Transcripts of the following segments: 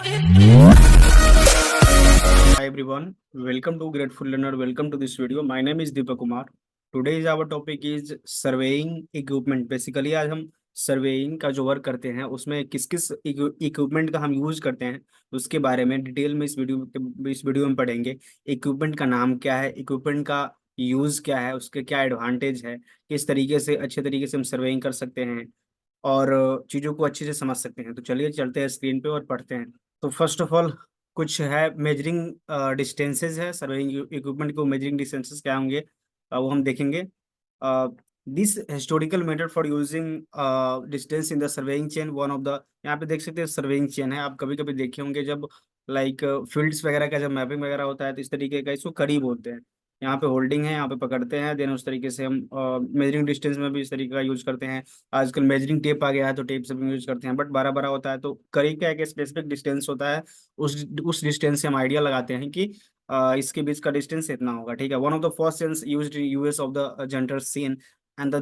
Hi everyone, welcome to Grateful Learner. Welcome to this video. My name is Deepak Kumar. Today's our topic is surveying equipment. Basically आज हम surveying का जो work करते हैं उसमें किस किस इक्विपमेंट का हम यूज करते हैं उसके बारे में डिटेल में इस वीडियो में पढ़ेंगे। इक्विपमेंट का नाम क्या है, इक्विपमेंट का यूज क्या है, उसके क्या एडवांटेज है, किस तरीके से अच्छे तरीके से हम सर्वेइंग कर सकते हैं और चीज़ों को अच्छे से समझ सकते हैं। तो चलिए चलते हैं स्क्रीन पे और पढ़ते हैं। तो फर्स्ट ऑफ ऑल कुछ है मेजरिंग डिस्टेंसेस है। सर्वेइंग इक्विपमेंट को मेजरिंग डिस्टेंसेस क्या होंगे वो हम देखेंगे। This historical method for using distance in the surveying chain one of the, यहाँ पे देख सकते हैं सर्वेइंग चेन है। आप कभी कभी देखे होंगे जब लाइक फील्ड्स वगैरह का जब मैपिंग वगैरह होता है तो इस तरीके का इसको करीब बोलते हैं। यहाँ पे होल्डिंग है, यहाँ पे पकड़ते हैं, देन उस तरीके से हम मेजरिंग डिस्टेंस में भी इस तरीके का यूज करते हैं। आजकल मेजरिंग टेप आ गया है तो टेप से भी यूज करते हैं, बट बड़ा बड़ा होता है तो करीब का एक स्पेसिफिक डिस्टेंस होता है। उस डिस्टेंस से हम आइडिया लगाते हैं कि इसके बीच का डिस्टेंस इतना होगा। ठीक है, one of the first sense used in US of the जेंटर सेन and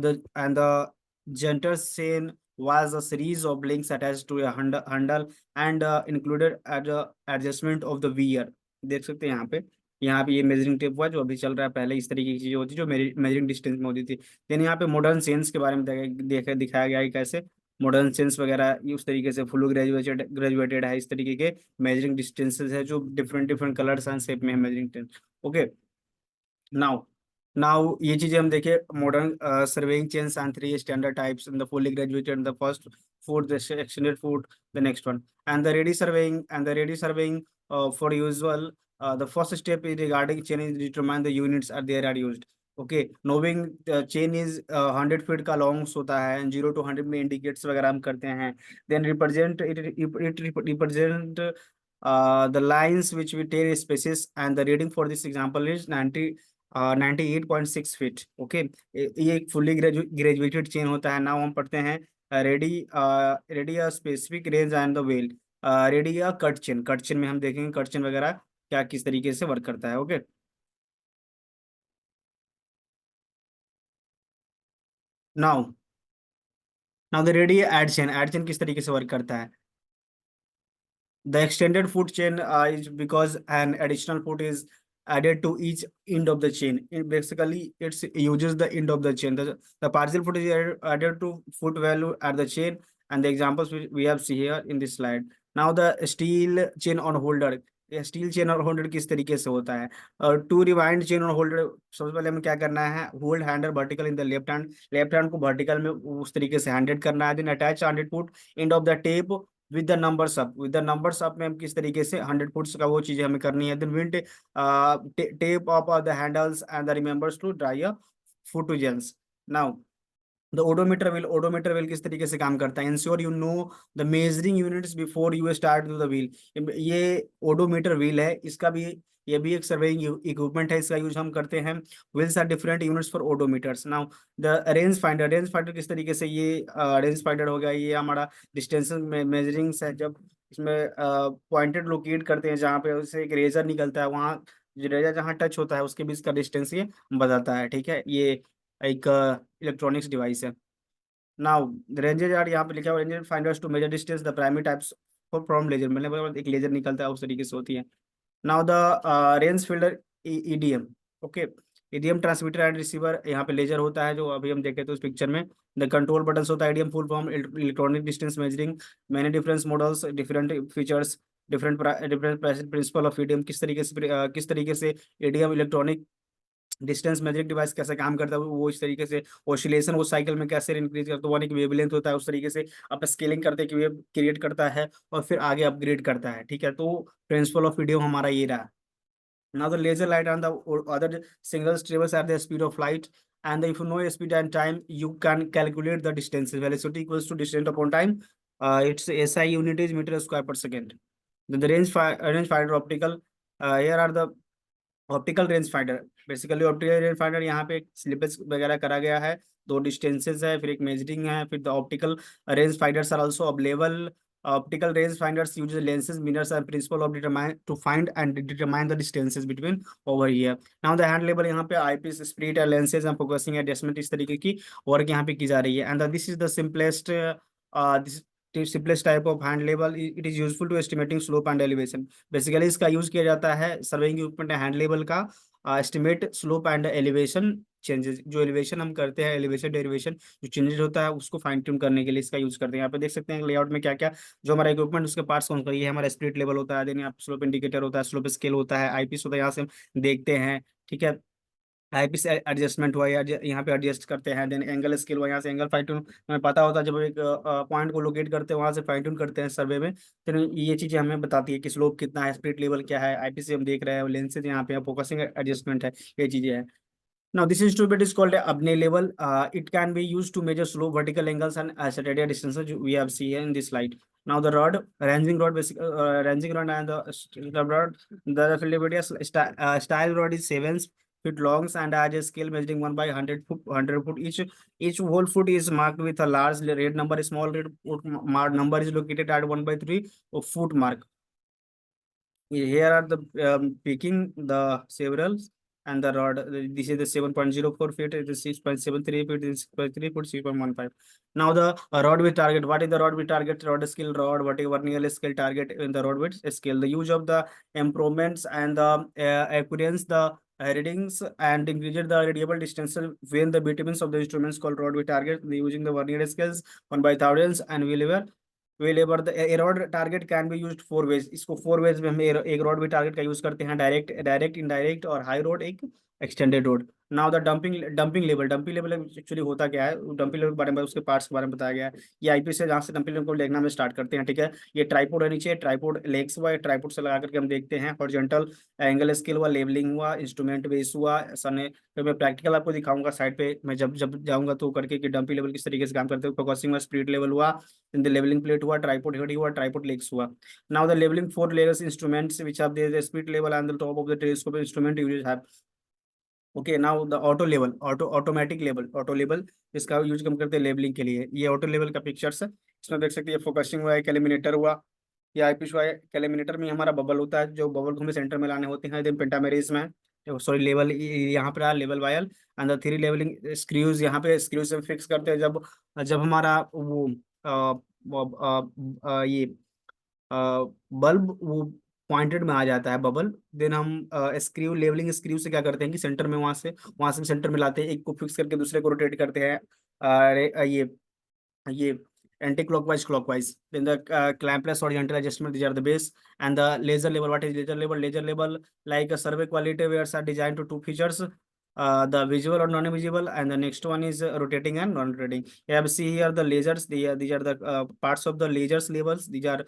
the Jenter chain was a series of links attached to a handle and included at the adjustment of the wear। देख सकते हैं यहाँ पे ये measuring tape हुआ जो अभी चल रहा है। पहले इस तरीके की चीजें होती जो मेजरिंग डिस्टेंस में होती थी। देन यहाँ पे मॉडर्न सेंस के बारे में दिखाया गया है कैसे मॉडर्न सेंस वगैरह उस तरीके से फुल ग्रेजुएटेड है। इस तरीके के मेजरिंग डिस्टेंसेस है जो different different colours and shape में है measuring tape. Okay, now now ये चीजें हम देखें modern surveying chains and three standard types in the fully graduated the first foot the extended foot the next one and the ready surveying for usual the first step is regarding chain is determine the units are there are used। okay, knowing the chain is 100 feet का longs होता है and 0 to 100 में indicates वगैरह हम करते हैं। Then represent the lines which we tear spaces and the reading for this example is 98.6 feet. Okay, ये एक फुल्ली ग्रेजुएटेड चेन होता है। नाउ हम पढ़ते हैं ready ready a specific range and the well. Ready a cut chain में हम देखेंगे कट चेन वगैरह क्या किस तरीके से वर्क करता है। Okay, now now the ready ad chain किस तरीके से वर्क करता है। The extended foot chain is because an additional foot is added to each end of the chain. Basically, it uses the end of the chain. The partial foot is added to foot value at the chain, and the examples we have see here in this slide. Now the steel chain on holder. Steel chain और holder किस तरीके से होता है। और to rewind chain और holder, सबसे पहले हमें क्या करना है, hold handle vertical in the left hand को वर्टिकल में उस तरीके से हैंडेड करना है। Then attach 100 foot end of the tape with the numbers up में हम किस तरीके से 100 फुट्स का वो चीजें हमें करनी है। Then wind tape up the handles and the remembers to dry a foot to gents. Now the odometer wheel किस तरीके से काम करता है। Ensure you know the measuring units before you start to the wheel. ये odometer wheel है, इसका भी ये भी एक सर्वेइंग इक्विपमेंट है, इसका यूज हम करते हैं। Wheels are different units for odometers. Now the range finder किस तरीके से ये रेंज फाइंडर हो गया, ये हमारा डिस्टेंस में मेजरिंग है। जब इसमें पॉइंटेड लोकेट करते हैं जहाँ पे उससे एक रेजर निकलता है, वहाँ रेजर जहाँ टच होता है उसके बीच का डिस्टेंस ये बताता है। ठीक है, ये एक इलेक्ट्रॉनिक्स डिवाइस है। नाउ रेंजेज आर, यहाँ पे लिखा हुआ ranges finders to measure distance the primary types for from laser, मतलब एक लेजर निकलता है उस तरीके से होती है। Now the range fielder EDM. Okay, EDM transmitter and receiver, यहाँ पे लेजर होता है जो अभी हम देखे थे उस पिक्चर में। द कंट्रोल बटन्स होता है EDM full form electronic distance measuring. Many difference models different features different different principle of EDM, किस तरीके से EDM electronic distance measuring device कैसे काम करता है, वो इस तरीके से ऑसिलेशन वो साइकिल में कैसे इंक्रीज करता है। वन एक वेवलेंथ होता है, उस तरीके से आप स्केलिंग करते हैं कि वेव क्रिएट करता है और फिर आगे अपग्रेड करता है। ठीक है, तो प्रिंसिपल ऑफ वीडियो हमारा ये रहा। Now the laser light and the other signals travels at the speed of light and if you know speed and time you can calculate the distance, velocity equals to distance upon time। its SI unit is meter square per second। Then the range finder optical, here are the optical range finder. Basically optical range finder यहाँ पे slippage वगैरह करा गया है, दो distances है, फिर एक मेजरिंग है, फिर the optical range finders are also available. Optical range finders use lenses mirrors and principle of determine to find and determine the distances between over here। now the hand label, यहाँ पे eyepiece split lenses and focusing adjustment इस तरीके की work यहाँ पे की जा रही है। and this is the simplest simplest type of hand label. It is useful to estimating slope and elevation. Basically इसका यूज किया जाता है सर्वेइंग इक्विपमेंट हैंड लेवल का estimate slope and elevation changes. जो एलिवेशन हम करते हैं, एलिवेशन डेरिवेशन जो चेंजेस होता है उसको फाइन ट्यून करने के लिए इसका यूज करते हैं। यहाँ पे देख सकते हैं लेआउट में क्या क्या जो हमारा इक्विपमेंट उसके पार्ट्स कौन करिए, हमारा स्प्लिट लेवल होता है, देन यहाँ स्लोप इंडिकेटर होता है, स्लोप स्केल होता है, आईपीस होता है, यहाँ से हम देखते हैं। ठीक है, आईपीस एडजस्टमेंट हुआ यहाँ पे एडजस्ट करते हैं, देन एंगल स्केल हुआ, यहाँ से एंगल फाइन ट्यून हमें पता होता है। जब एक पॉइंट को लोकेट करते हैं वहां से फाइन ट्यून करते हैं सर्वे में, तो ये चीजें हमें बताती है कि स्लोप कितना है, स्प्लिट लेवल क्या है, आईपीस से हम देख रहे हैं, लेंसेज यहाँ पे फोकसिंग एडजस्टमेंट है, ये चीजें हैं। Now, this instrument is called a Abney level. It can be used to measure slope, vertical angles, and isolated distances we have seen in this slide. Now, the rod, ranging rod, ranging rod, and the stub rod. The reflectivity style rod is 7 feet long and has a scale measuring 1/100 foot. 100 foot. Each whole foot is marked with a large red number. A small red number is located at 1/3 of foot mark. Here are the picking the several and the rod. This is the 7.04 feet, it is 6.73 feet, this is 6.3 foot, 6.15. Now the rod with target. What is the rod with target? Rod scale rod, what is vernier scale target in the rod with scale? The use of the improvements and the accuracy, the readings and increases the readable distance when the between of the instruments called rod with target. The using the vernier scales 1/1000 and wherever the a rod target can be used 4 ways. इसको 4 ways में हम एक rod भी target का use करते हैं, direct indirect और high road, एक extended road. Now the dumping level actually होता क्या है, डंपिंग लेवल के बारे में, उसके पार्ट्स के बारे में बताया गया है। ये आईपीएस से जहाँ से डंपिंग लेवल को देखना में स्टार्ट करते हैं। ठीक है, ये ट्राइपोड है नीचे, ट्राइपोड लेग्स हुआ, ट्राइपोड से लगा करके हम देखते हैं। हॉरिजॉन्टल एंगल स्केल हुआ, लेवलिंग हुआ, इंस्ट्रूमेंट बेस हुआ। सर ने फिर मैं प्रैक्टिकल आपको दिखाऊंगा साइड पे, मैं जब जब जाऊंगा तो करके कि डंपिंग लेवल किस तरीके से काम करते हैं। फोकसिंग हुआ, स्प्लिट लेवल हुआ, then the leveling plate हुआ, tripod head हुआ, tripod legs हुआ। Now the leveling 4 layers instruments which have the split level and the top of the telescope instrument uses have. Okay, now the automatic level, auto level इसका use कम करते हैं levelling के लिए। ये auto level का pictures है, इसमें देख सकते हैं फोकसिंग हुआ है, कैलिमिनेटर हुआ, या आईपीस हुआ है। कैलिमिनेटर में हमारा बबल होता है, जो बबल को हमें सेंटर में लाने होते हैं। देन पेंटामेरिस में सॉरी लेवल यहाँ पर level vial and the 3 levelling screws, यहाँ पे स्क्रू से फिक्स करते हैं। जब जब हमारा वो ये बल्ब वो पॉइंटेड में आ जाता है बबल, देन हम स्क्रू लेवलिंग स्क्रू से क्या करते हैं कि सेंटर में वहां से सेंटर में लाते हैं, एक को फिक्स करके दूसरे को रोटेट करते हैं। ये anticlockwise clockwise. Then the clampless horizontal adjustment, these are the base. And the laser level, what is laser level like a survey quality wares are designed to 2 features, the visual or non-visible, and the next one is rotating and non-rotating. You have see here the lasers, these are the parts of the lasers levels. These are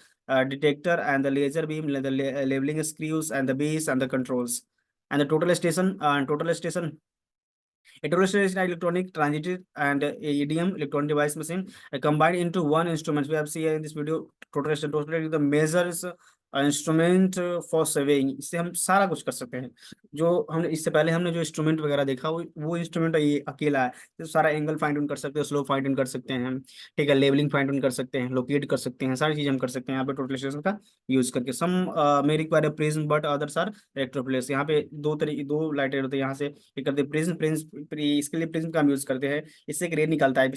detector and the laser beam, the labeling screws and the base and the controls. And the total station, a total station is an electronic transit and EDM electronic device machine combined into one instrument. We have seen in this video total station, total the measures instrument for surveying, इससे हम सारा कुछ कर सकते हैं। जो हमने इससे पहले हमने जो इंस्ट्रूमेंट वगैरह देखा वो इंस्ट्रूमेंट ये अकेला है, तो सारा एंगल फाइंड आउट कर सकते हैं, स्लो फाइंड आउट कर सकते हैं, ठीक है, लेवलिंग फाइंड आउट कर सकते हैं, लोकेट कर सकते हैं, सारी चीजें हम कर सकते हैं यहाँ पे टोटल स्टेशन का यूज करके। Some may require prism but others are इलेक्ट्रोप्लेस। यहाँ पे दो लाइटें होते हैं, यहाँ से एक करते हैं प्रिज्म, इसके लिए प्रिज्म का हम यूज करते हैं, इससे एक रे निकलता है,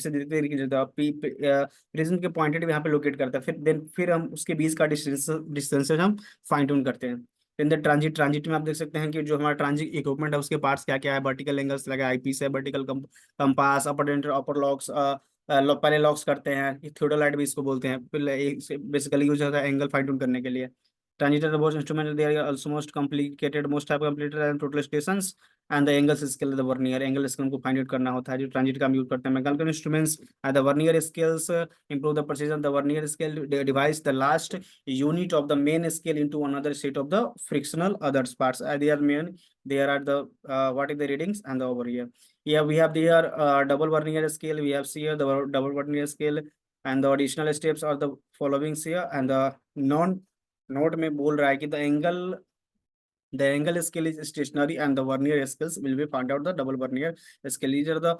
प्रिज्म के पॉइंटेड यहाँ पे लोकेट करता है, फिर हम उसके बीच का डिस्टेंस हम फाइन ट्यून करते हैं। इन द ट्रांजिट में आप देख सकते हैं कि जो हमारा ट्रांजिट इक्विपमेंट है उसके पार्ट्स क्या क्या है। वर्टिकल एंगल्स लगा, आईपीस है, वर्टिकल कंपास, अपर लॉक्स, पहले लॉक्स करते हैं, थियोडोलाइट भी इसको बोलते हैं, फिर बेसिकली यूज होता है एंगल फाइन ट्यून करने के लिए। Transit are the most instrument, they are also most complicated, most type complicated and total stations and the angles scale, the vernier angle scale को find out करना होता है, जो ट्रांजिट का हम यूज करते हैं। Mechanical instruments the vernier scales improve the precision. The vernier scale divides the last unit of the main scale into another set of the frictional other parts. They are main, there are the what is the readings and the over here. Yeah, we have there double vernier scale, we have here the double vernier scale and the additional steps are the following here, and the note में बोल रहा है कि the angle scale is stationary and the vernier scales will be found out the double vernier scale. These are the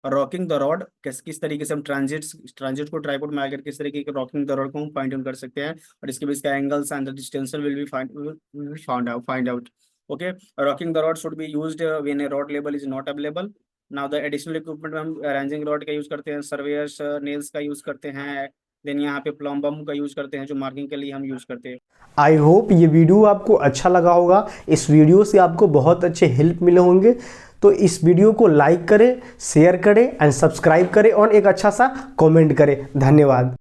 rocking the rod, किस तरीके से हम transit को ट्राइपॉड में आकर किस तरीके के रॉकिंग द रॉड को हम फाइंड आउट कर सकते हैं, और इसके बीच का angles and the distance will be find out. Okay, rocking the rod should be used when A rod level is not available. Now the additional equipment में हम रेंजिंग रॉड का यूज करते हैं, सर्वेयर्स नेल्स का use करते हैं, then यहाँ पे प्लम्बम का यूज करते हैं जो मार्किंग के लिए हम यूज करते हैं। आई होप ये वीडियो आपको अच्छा लगा होगा। इस वीडियो से आपको बहुत अच्छे हेल्प मिले होंगे। तो इस वीडियो को लाइक करें, शेयर करें एंड सब्सक्राइब करें और एक अच्छा सा कमेंट करें। धन्यवाद।